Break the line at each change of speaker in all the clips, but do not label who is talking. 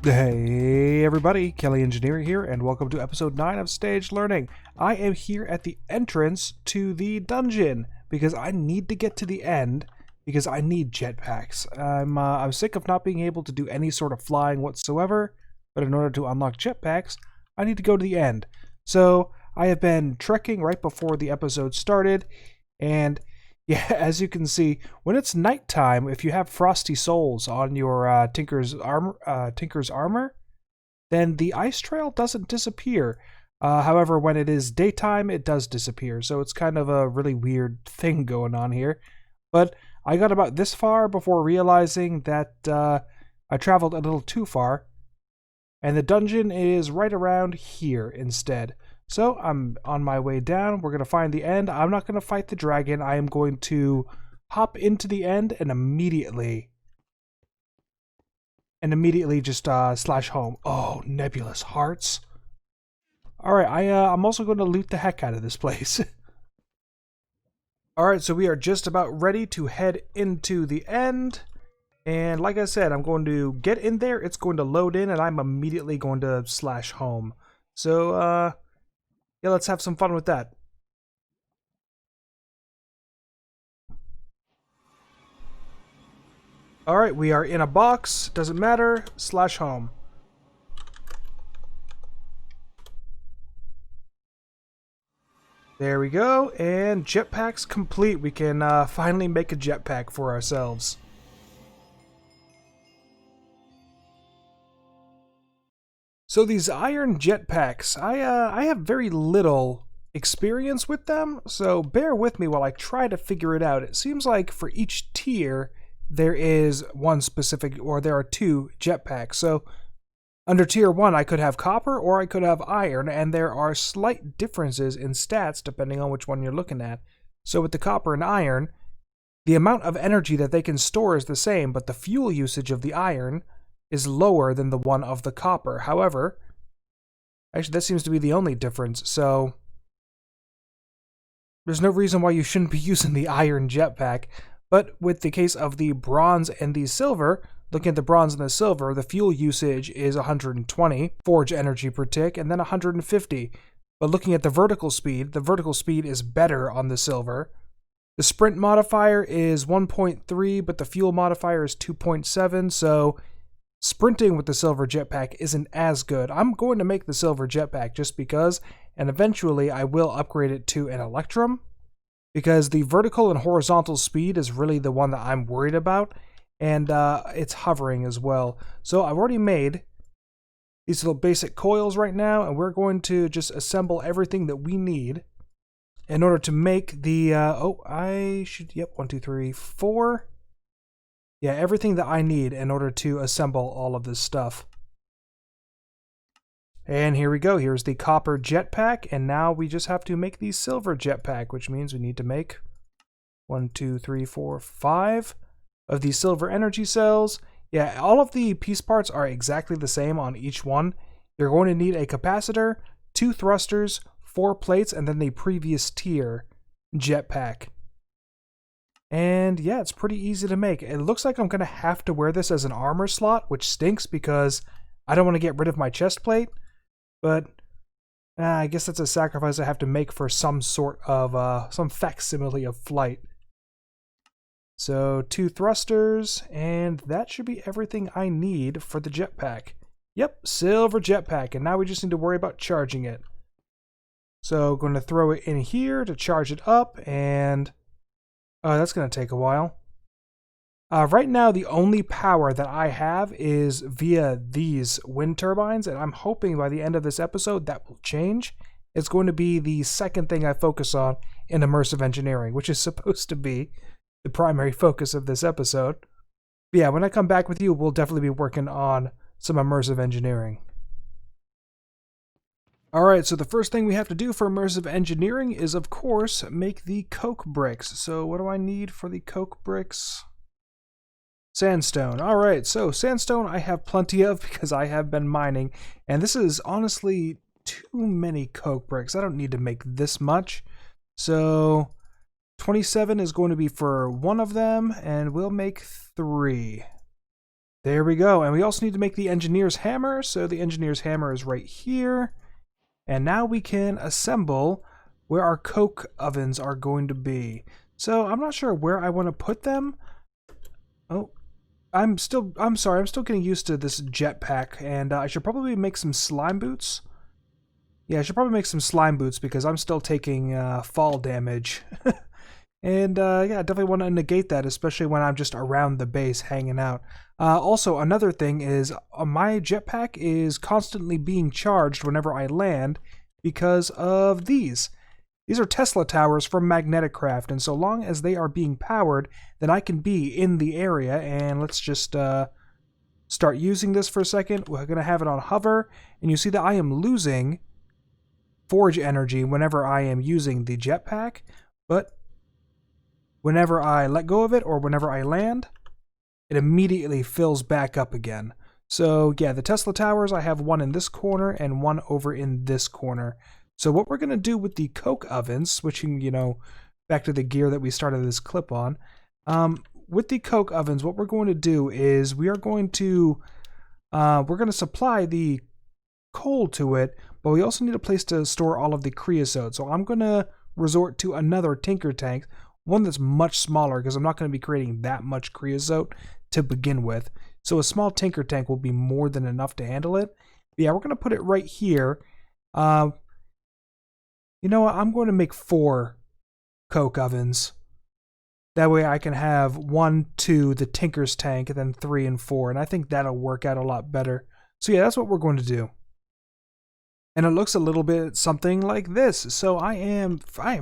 Hey everybody, Kelley Engineer here, and welcome to episode 9 of Stage Learning. I am here at the entrance to the dungeon because I need to get to the end because I need jetpacks. I'm sick of not being able to do any sort of flying whatsoever, but in order to unlock jetpacks, I need to go to the end. So I have been trekking right before the episode started, and yeah, as you can see, when it's nighttime, if you have frosty soles on your Tinker's armor, then the ice trail doesn't disappear. However, when it is daytime, it does disappear. So it's kind of a really weird thing going on here. But I got about this far before realizing that I traveled a little too far, and the dungeon is right around here instead. So I'm on my way down. We're going to find the end. I'm not going to fight the dragon. I am going to hop into the end and immediately just slash home. Oh, nebulous hearts. Alright, I'm also going to loot the heck out of this place. Alright, so we are just about ready to head into the end. And like I said, I'm going to get in there. It's going to load in, and I'm immediately going to slash home. So, yeah, let's have some fun with that. Alright, we are in a box. Doesn't matter. Slash home. There we go. And jetpack's complete. We can finally make a jetpack for ourselves. So these iron jetpacks, I have very little experience with them, so bear with me while I try to figure it out. It seems like for each tier, there is one specific, or there are two jetpacks. So under tier 1, I could have copper or I could have iron, and there are slight differences in stats depending on which one you're looking at. So with the copper and iron, the amount of energy that they can store is the same, but the fuel usage of the iron is lower than the one of the copper. However, actually that seems to be the only difference, so there's no reason why you shouldn't be using the iron jetpack. But with the case of the bronze and the silver, looking at the bronze and the silver, the fuel usage is 120 forge energy per tick, and then 150. But looking at the vertical speed is better on the silver. The sprint modifier is 1.3, but the fuel modifier is 2.7, so sprinting with the silver jetpack isn't as good. I'm going to make the silver jetpack just because, and eventually I will upgrade it to an electrum, because the vertical and horizontal speed is really the one that I'm worried about, and it's hovering as well. So I've already made these little basic coils right now, and we're going to just assemble everything that we need in order to make the, 1, 2, 3, 4. Yeah, everything that I need in order to assemble all of this stuff. And here we go. Here's the copper jetpack, and now we just have to make the silver jetpack, which means we need to make 1, 2, 3, 4, 5 of these silver energy cells. Yeah, all of the piece parts are exactly the same on each one. You're going to need a capacitor, 2 thrusters, 4 plates, and then the previous tier jetpack. And yeah, it's pretty easy to make. It looks like I'm going to have to wear this as an armor slot, which stinks because I don't want to get rid of my chest plate. But I guess that's a sacrifice I have to make for some sort of, some facsimile of flight. So 2 thrusters, and that should be everything I need for the jetpack. Yep, silver jetpack, and now we just need to worry about charging it. So going to throw it in here to charge it up, and that's going to take a while. Right now, the only power that I have is via these wind turbines, and I'm hoping by the end of this episode that will change. It's going to be the second thing I focus on in immersive engineering, which is supposed to be the primary focus of this episode. But yeah, when I come back with you, we'll definitely be working on some immersive engineering. Alright, so the first thing we have to do for immersive engineering is, of course, make the coke bricks. So what do I need for the coke bricks? Sandstone. Alright, so sandstone I have plenty of because I have been mining. And this is honestly too many coke bricks. I don't need to make this much. So 27 is going to be for one of them, and we'll make 3. There we go. And we also need to make the engineer's hammer. So the engineer's hammer is right here. And now we can assemble where our coke ovens are going to be. So I'm not sure where I want to put them. Oh, I'm sorry, I'm still getting used to this jetpack, and I should probably make some slime boots. Yeah, I should probably make some slime boots because I'm still taking fall damage. And yeah, I definitely want to negate that, especially when I'm just around the base hanging out. Also, another thing is my jetpack is constantly being charged whenever I land because of these. These are Tesla towers from Magnetic Craft, and so long as they are being powered, then I can be in the area. And let's just start using this for a second. We're going to have it on hover, and you see that I am losing forge energy whenever I am using the jetpack, but whenever I let go of it or whenever I land, it immediately fills back up again. So yeah, the Tesla towers, I have one in this corner and one over in this corner. So what we're going to do with the coke ovens, switching, back to the gear that we started this clip on, with the coke ovens, what we're going to do is we're going to supply the coal to it, but we also need a place to store all of the creosote. So I'm going to resort to another tinker tank, one that's much smaller because I'm not going to be creating that much creosote to begin with. So a small tinker tank will be more than enough to handle it. But yeah, we're going to put it right here. You know what? I'm going to make 4 coke ovens. That way I can have 1, 2, the tinker's tank, and then 3 and 4. And I think that'll work out a lot better. So yeah, that's what we're going to do. And it looks a little bit something like this. So I am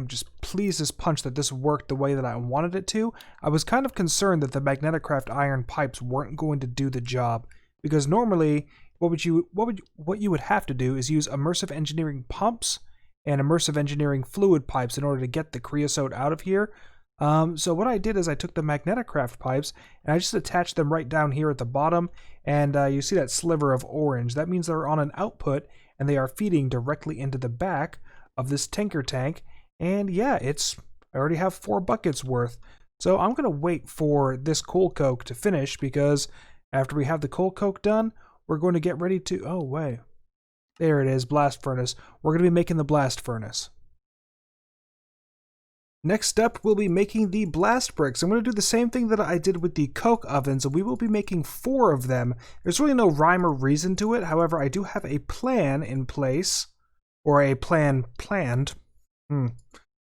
just pleased as punch that this worked the way that I wanted it to. I was kind of concerned that the Magnetic Craft iron pipes weren't going to do the job, because normally what you would have to do is use immersive engineering pumps and immersive engineering fluid pipes in order to get the creosote out of here. So what I did is I took the Magnetic Craft pipes and I just attached them right down here at the bottom, and you see that sliver of orange. That means they're on an output and they are feeding directly into the back of this tinker tank. And yeah, I already have 4 buckets worth. So I'm going to wait for this coal coke to finish, because after we have the coal coke done, we're going to get ready to, oh wait, there it is, blast furnace. We're going to be making the blast furnace. Next up, we'll be making the blast bricks. I'm going to do the same thing that I did with the coke ovens, and we will be making 4 of them. There's really no rhyme or reason to it. However, I do have a plan in place, or a plan planned,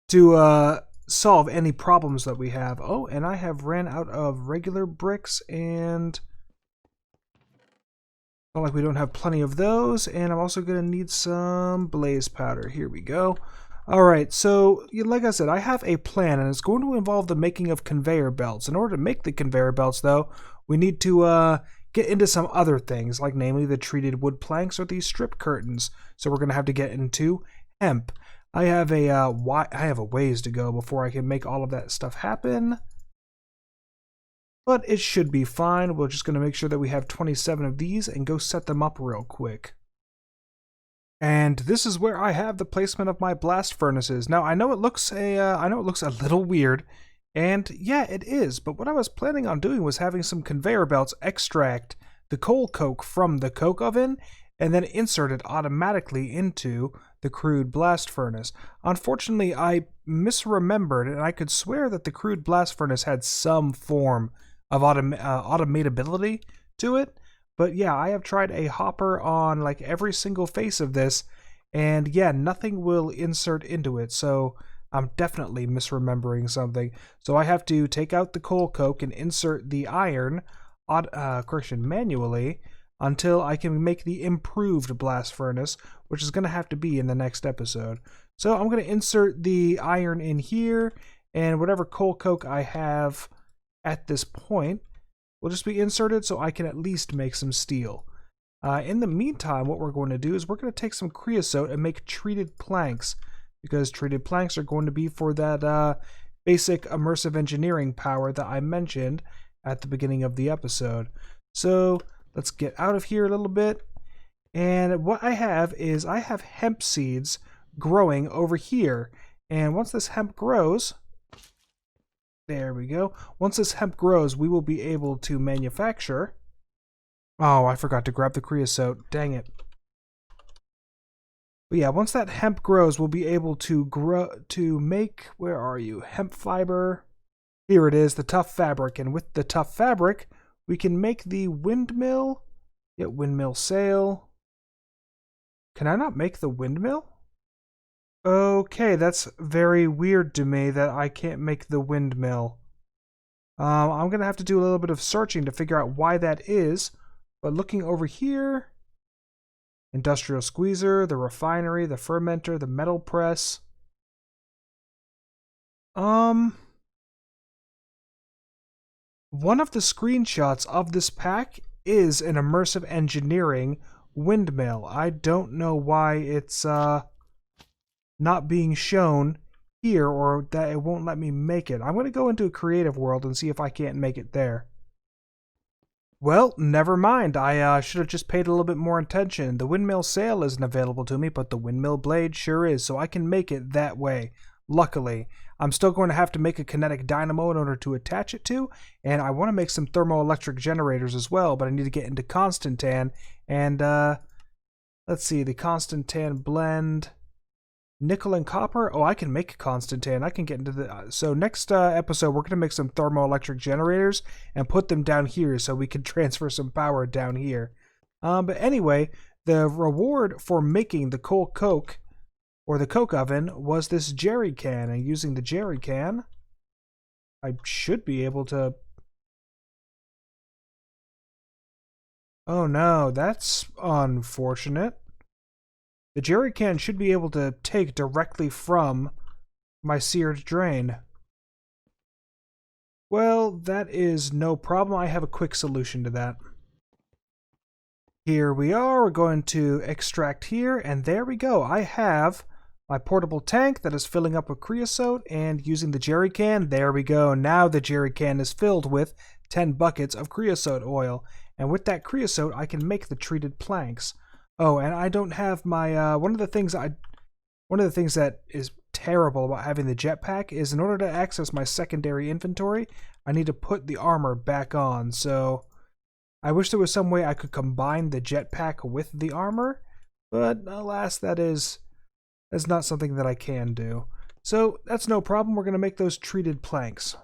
to solve any problems that we have. Oh, and I have ran out of regular bricks, and not like we don't have plenty of those. And I'm also going to need some blaze powder. Here we go. Alright, so like I said, I have a plan, and it's going to involve the making of conveyor belts. In order to make the conveyor belts, though, we need to get into some other things, like namely the treated wood planks or these strip curtains. So we're going to have to get into hemp. I have a ways to go before I can make all of that stuff happen, but it should be fine. We're just going to make sure that we have 27 of these and go set them up real quick. And this is where I have the placement of my blast furnaces. Now I know it looks a little weird, and yeah, it is. But what I was planning on doing was having some conveyor belts extract the coal coke from the coke oven and then insert it automatically into the crude blast furnace. Unfortunately, I misremembered, and I could swear that the crude blast furnace had some form of automatability to it. But yeah, I have tried a hopper on like every single face of this, and yeah, nothing will insert into it. So I'm definitely misremembering something. So I have to take out the coal coke and insert the iron, manually, until I can make the improved blast furnace, which is going to have to be in the next episode. So I'm going to insert the iron in here, and whatever coal coke I have at this point will just be inserted so I can at least make some steel. In the meantime, what we're going to do is we're going to take some creosote and make treated planks, because treated planks are going to be for that basic immersive engineering power that I mentioned at the beginning of the episode. So let's get out of here a little bit. And what I have is I have hemp seeds growing over here. And once this hemp grows, there we go. Once this hemp grows, we will be able to manufacture Oh, I forgot to grab the creosote. Dang it. But yeah, once that hemp grows, we'll be able to make, where are you? Hemp fiber. Here it is, the tough fabric. And with the tough fabric, we can make the windmill. Yeah, windmill sail. Can I not make the windmill? Okay, that's very weird to me that I can't make the windmill. I'm going to have to do a little bit of searching to figure out why that is. But looking over here, industrial squeezer, the refinery, the fermenter, the metal press. One of the screenshots of this pack is an immersive engineering windmill. I don't know why it's not being shown here, or that it won't let me make it. I'm going to go into a creative world and see if I can't make it there. Well, never mind. I should have just paid a little bit more attention. The windmill sail isn't available to me, but the windmill blade sure is, so I can make it that way. Luckily, I'm still going to have to make a kinetic dynamo in order to attach it to, and I want to make some thermoelectric generators as well, but I need to get into Constantan, and let's see, the Constantan blend, nickel and copper. Oh, I can make Constantan. I can get into the... So next episode, we're going to make some thermoelectric generators and put them down here so we can transfer some power down here. But anyway, the reward for making the coal coke, or the coke oven, was this jerry can. And using the jerry can, I should be able to... Oh no, that's unfortunate. The jerry can should be able to take directly from my seared drain. Well, that is no problem. I have a quick solution to that. Here we are. We're going to extract here, and there we go. I have my portable tank that is filling up with creosote, and using the jerry can, there we go. Now the jerry can is filled with 10 buckets of creosote oil, and with that creosote, I can make the treated planks. Oh, and I don't have my one of the things that is terrible about having the jetpack is in order to access my secondary inventory, I need to put the armor back on. So I wish there was some way I could combine the jetpack with the armor, but alas, that's not something that I can do. So that's no problem. We're going to make those treated planks.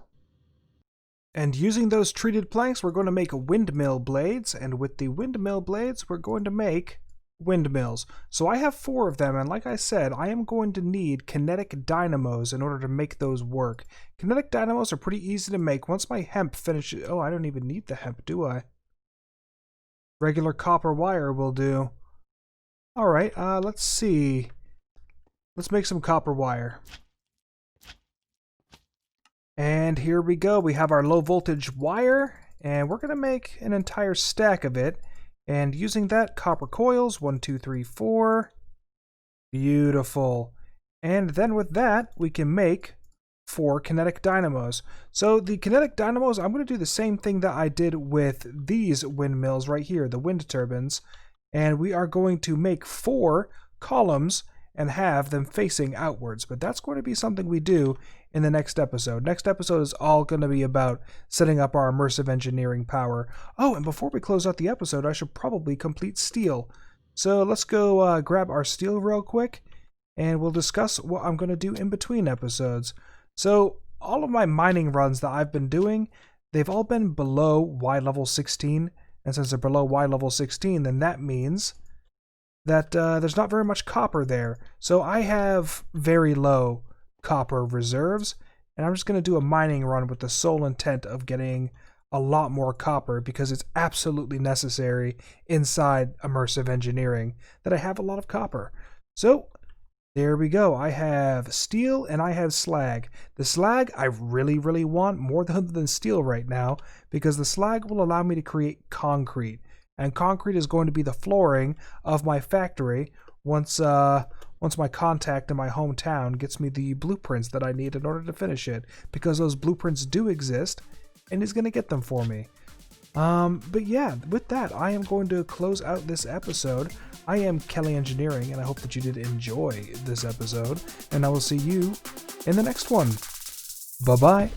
And using those treated planks, we're going to make windmill blades, and with the windmill blades, we're going to make windmills. So I have 4 of them, and like I said, I am going to need kinetic dynamos in order to make those work. Kinetic dynamos are pretty easy to make. Once my hemp finishes... Oh, I don't even need the hemp, do I? Regular copper wire will do. Alright, let's see. Let's make some copper wire. And here we go. We have our low voltage wire, and we're going to make an entire stack of it. And using that, copper coils, 1, 2, 3, 4. Beautiful. And then with that, we can make 4 kinetic dynamos. So the kinetic dynamos, I'm going to do the same thing that I did with these windmills right here, the wind turbines. And we are going to make 4 columns and have them facing outwards. But that's going to be something we do in the next episode. Next episode is all going to be about setting up our immersive engineering power. Oh, and before we close out the episode, I should probably complete steel. So let's go grab our steel real quick, and we'll discuss what I'm going to do in between episodes. So all of my mining runs that I've been doing, they've all been below Y level 16. And since they're below Y level 16, then that means that there's not very much copper there. So I have very low copper reserves, and I'm just going to do a mining run with the sole intent of getting a lot more copper, because it's absolutely necessary inside immersive engineering that I have a lot of copper. So there we go. I have steel and I have slag. The slag I really want more than steel right now, because the slag will allow me to create concrete, and concrete is going to be the flooring of my factory once my contact in my hometown gets me the blueprints that I need in order to finish it, because those blueprints do exist, and he's going to get them for me. But yeah, with that, I am going to close out this episode. I am Kelley Engineering, and I hope that you did enjoy this episode, and I will see you in the next one. Bye-bye.